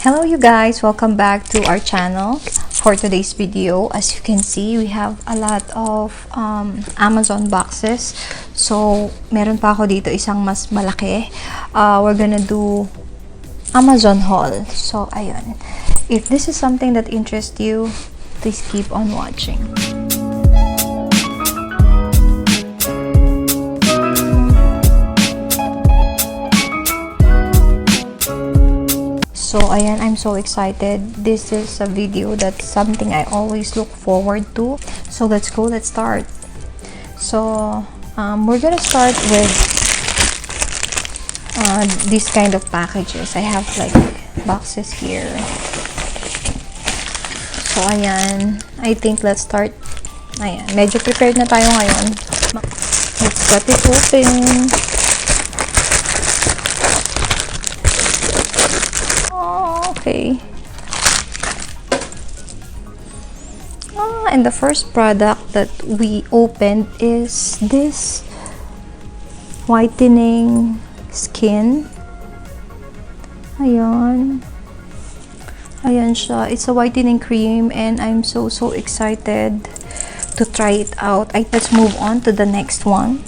Hello you guys, welcome back to our channel. For today's video, as you can see, we have a lot of Amazon boxes. So meron pa ako dito isang mas malaki. We're gonna do Amazon haul. So ayun, if this is something that interests you, please keep on watching. So ayan, I'm so excited. This is a video that's something I always look forward to. So let's go, let's start. So we're gonna start with these kind of packages. I have like boxes here. So ayan, I think let's start. Ayan, medyo prepared na tayo ngayon. Let's cut it open. Okay. And the first product that we opened is this whitening skin. Ayan. Ayan siya. It's a whitening cream and I'm so excited to try it out. Let's move on to the next one.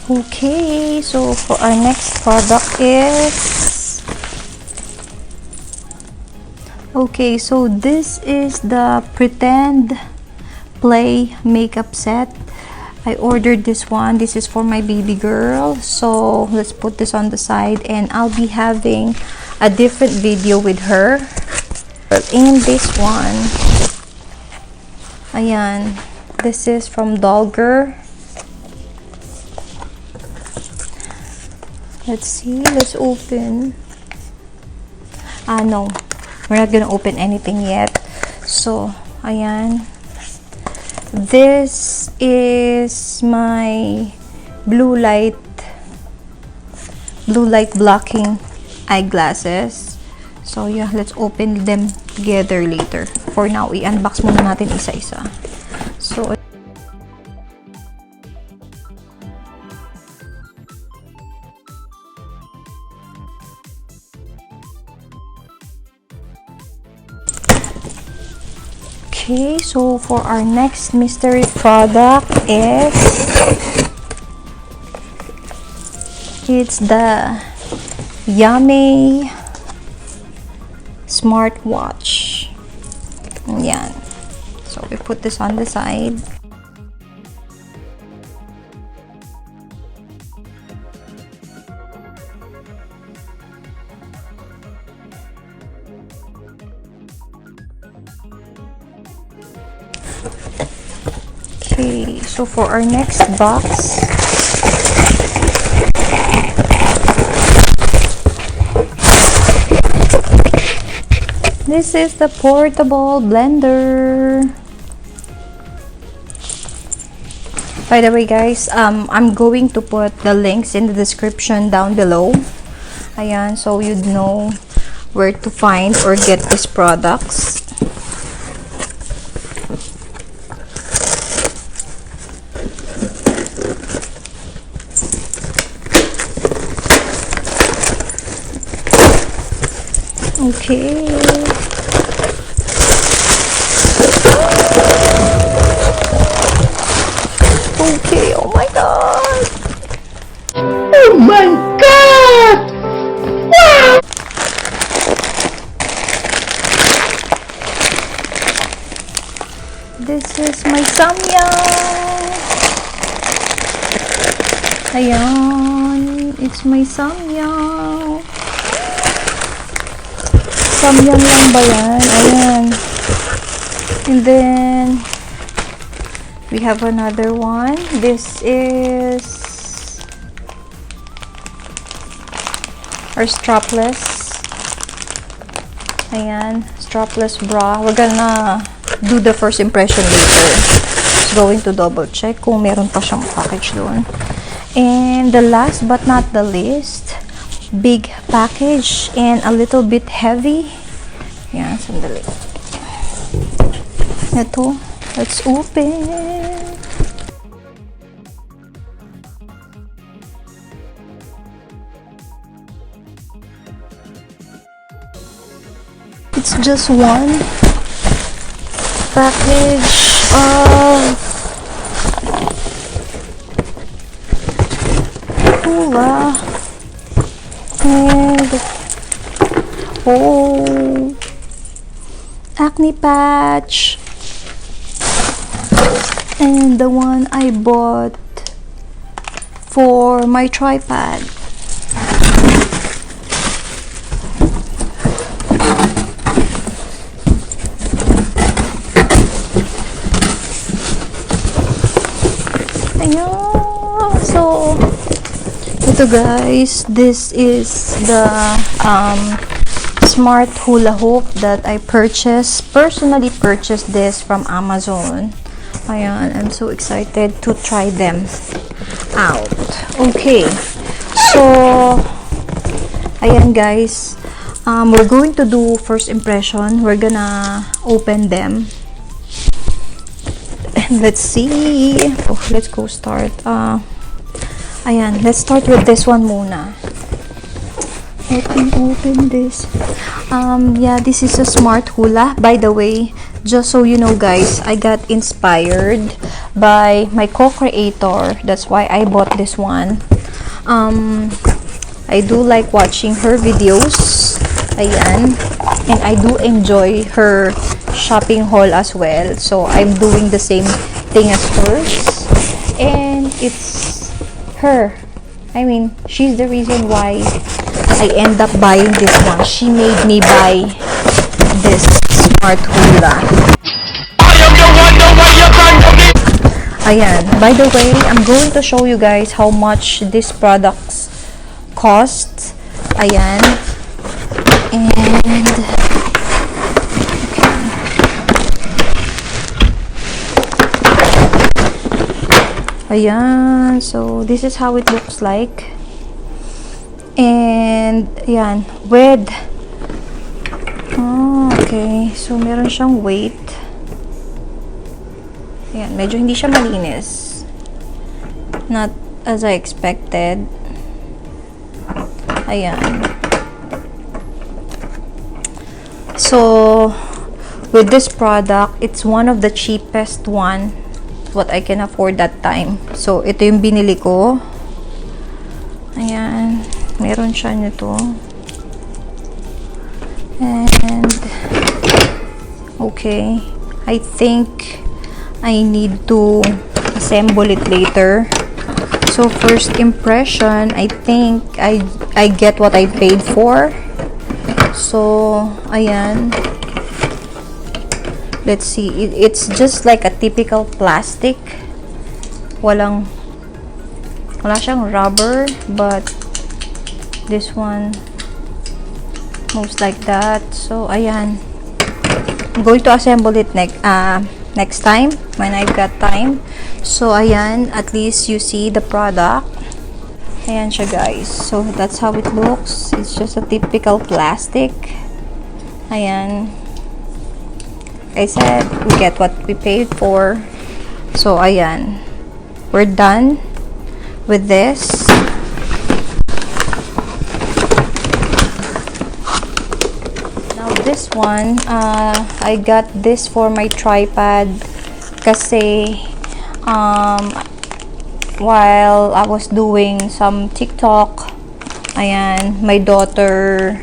Okay, so for our next product is... Okay, so this is the Pretend Play makeup set. I ordered this one. This is for my baby girl. So let's put this on the side and I'll be having a different video with her. In this one, ayan, this is from Dollger. Let's see, let's open. No, we're not gonna open anything yet. So, ayan. This is my blue light blocking eyeglasses. So, yeah, let's open them together later. For now, i-unbox muna natin isa-isa. So, okay, so for our next mystery product is it's the Yummy smartwatch. Yan. So we put this on the side. Okay, so for our next box, this is the portable blender. By the way guys, I'm going to put the links in the description down below. Ayan, so you'd know where to find or get these products. Okay. Okay, oh my god. Oh my god. Wow. This is my Samyang. Ayan, it's my Samyang. Samyang lang ba yan? Ayan. And then, we have another one. This is our strapless. Ayan, strapless bra. We're gonna do the first impression later. Just going to double check kung meron pa siyang package doon. And the last but not the least, big package and a little bit heavy. Yan, sandali. Ito, let's open. It's just one package of Hoola and Acne Patch, and the one I bought for my tripod. Ayan. So, ito guys, this is the smart hula hoop that I personally purchased this from Amazon. Ayan, I'm so excited to try them out. Okay, so ayan guys, we're going to do first impression. We're gonna open them and let's see. Let's go start. Ayan, let's start with this one muna. Let me open this. Yeah, this is a smart hula. By the way, just so you know guys, I got inspired by my co-creator. That's why I bought this one. I do like watching her videos. Ayan. And I do enjoy her shopping haul as well. So I'm doing the same thing as hers. And it's her. I mean, she's the reason why I end up buying this one. She made me buy this smart hula. Ayan. By the way, I'm going to show you guys how much these products cost. Ayan. And ayan. So, this is how it looks like. And, ayan, with, okay, so meron siyang weight. Ayan, medyo hindi siya malinis. Not as I expected. Ayan. So, with this product, it's one of the cheapest one what I can afford that time. So, ito yung binili ko. Ayan. Meron siya nito. And okay, I think I need to assemble it later. So first impression, I think I get what I paid for. So ayan, let's see. It's just like a typical plastic. Wala siyang rubber, but this one moves like that. So ayan, I'm going to assemble it next time when I've got time. So ayan, at least you see the product. Ayan siya guys. So that's how it looks. It's just a typical plastic. Ayan, I said we get what we paid for. So ayan, we're done with this. This one, I got this for my tripod kasi while I was doing some TikTok, ayan, my daughter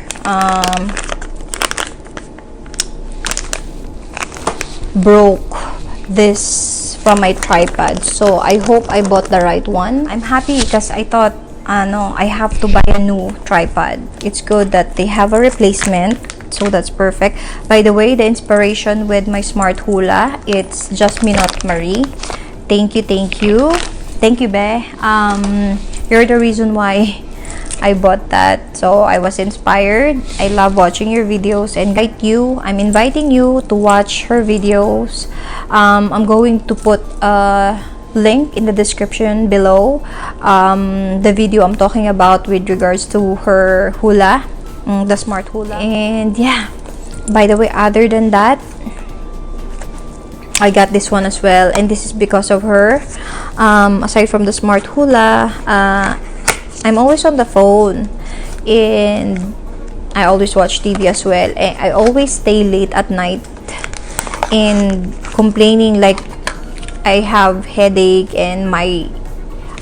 broke this from my tripod. So I hope I bought the right one. I'm happy because I thought I have to buy a new tripod. It's good that they have a replacement. So that's perfect. By the way, the inspiration with my smart hula, it's Jasminoth Marie. Thank you, be. You're the reason why I bought that. So I was inspired. I love watching your videos, and I'm inviting you to watch her videos. I'm going to put a link in the description below, the video I'm talking about with regards to her hula, the smart hula. And yeah, by the way, other than that, I got this one as well, and this is because of her. Aside from the smart hula, I'm always on the phone, and I always watch TV as well. And I always stay late at night and complaining like I have headache and my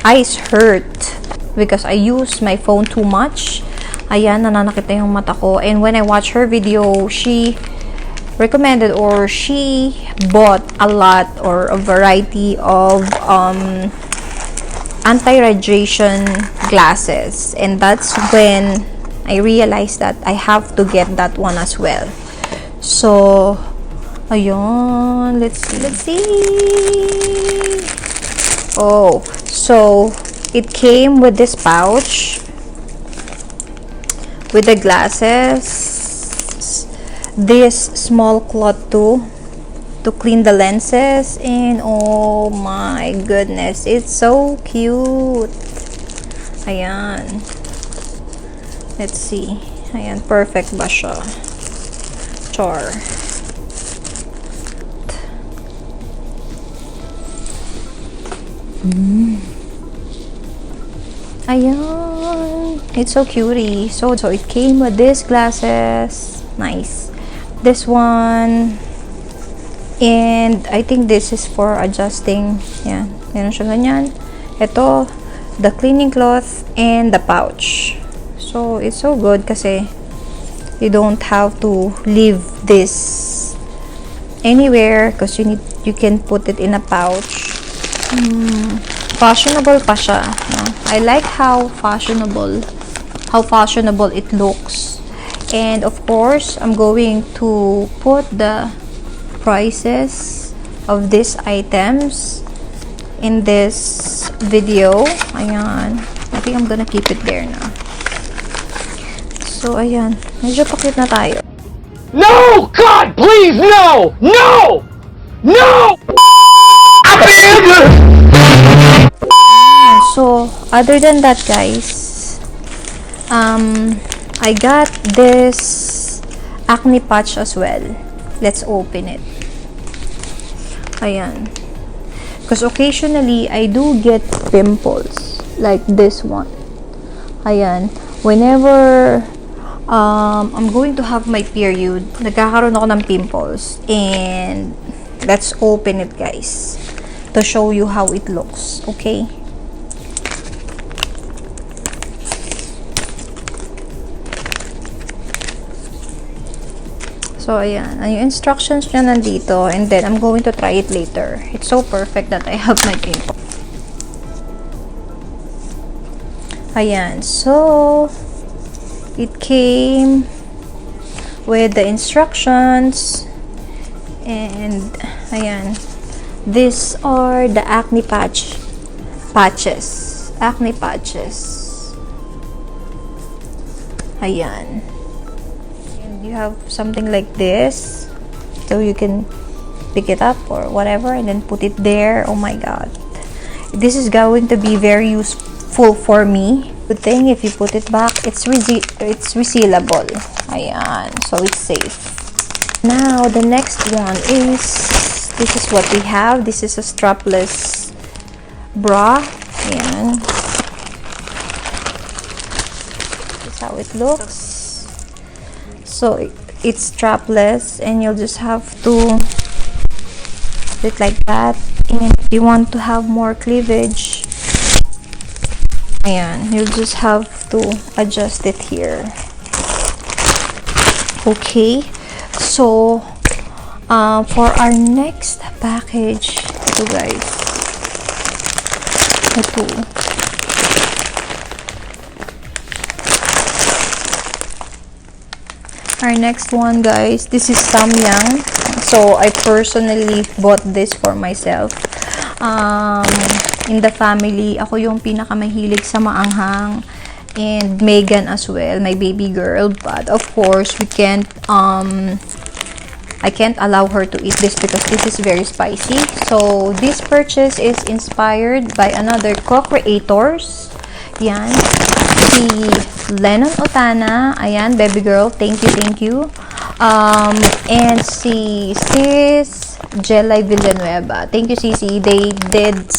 eyes hurt because I use my phone too much. Ayan, nananakit na yung mata ko. And when I watch her video, she recommended or she bought a lot or a variety of anti-radiation glasses. And that's when I realized that I have to get that one as well. So, ayun, let's see. Oh, so it came with this pouch with the glasses, this small cloth too to clean the lenses, and oh my goodness, it's so cute. Ayan, let's see. Ayan, perfect ba siya? Char. Ayan, it's so cutie. So it came with these glasses. Nice. This one, and I think this is for adjusting. Yan, meron siya ganyan. Ito, the cleaning cloth and the pouch. So it's so good kasi you don't have to leave this anywhere because you can put it in a pouch. Fashionable pa siya, no? I like how fashionable it looks. And of course, I'm going to put the prices of these items in this video. Ayan, I think I'm gonna keep it there now. So ayan, medyo pakit na tayo. No! God, please, no! No! No! So, other than that, guys, I got this Acne Patch as well. Let's open it. Ayan. Because occasionally, I do get pimples. Like this one. Ayan. Whenever I'm going to have my period, nagkakaroon ako ng pimples. And let's open it, guys, to show you how it looks. Okay? So, ayan. Yung instructions niya nandito. And then, I'm going to try it later. It's so perfect that I have my pimple. Ayan. So, it came with the instructions. And, ayan. These are the acne patches. Acne patches. Ayan. You have something like this, so you can pick it up or whatever and then put it there. Oh my god, this is going to be very useful for me. Good thing if you put it back, it's resealable. Ayan, so it's safe. Now the next one is, this is what we have. This is a strapless bra. Ayan, this is how it looks. So it's strapless, and you'll just have to put it like that. And if you want to have more cleavage, ayan, you'll just have to adjust it here. Okay, so for our next package, ito guys, ito. Our next one, guys, this is Samyang. So I personally bought this for myself. In the family, ako yung pinakamahilig sa maanghang, and Megan as well, my baby girl. But of course, we can't I can't allow her to eat this because this is very spicy. So this purchase is inspired by another co-creators. Yan, si Lennon Utana. Ayan, baby girl, thank you. And si sis Gelai Villanueva, thank you, Sisi. They did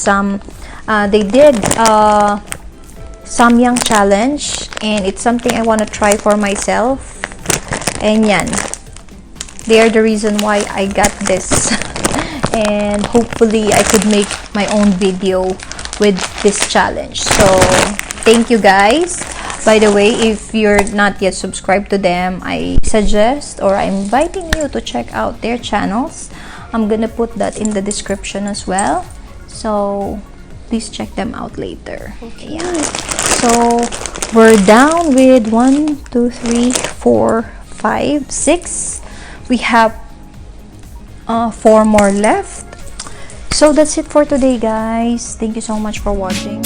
Samyang challenge, and it's something I want to try for myself. And yan. They are the reason why I got this. And hopefully I could make my own video with this challenge. So thank you guys. By the way, if you're not yet subscribed to them, I suggest or I'm inviting you to check out their channels. I'm gonna put that in the description as well, so please check them out later. Okay, yeah. So we're down with 1, 2, 3, 4, 5, 6. We have 4 more left. So that's it for today, guys. Thank you so much for watching.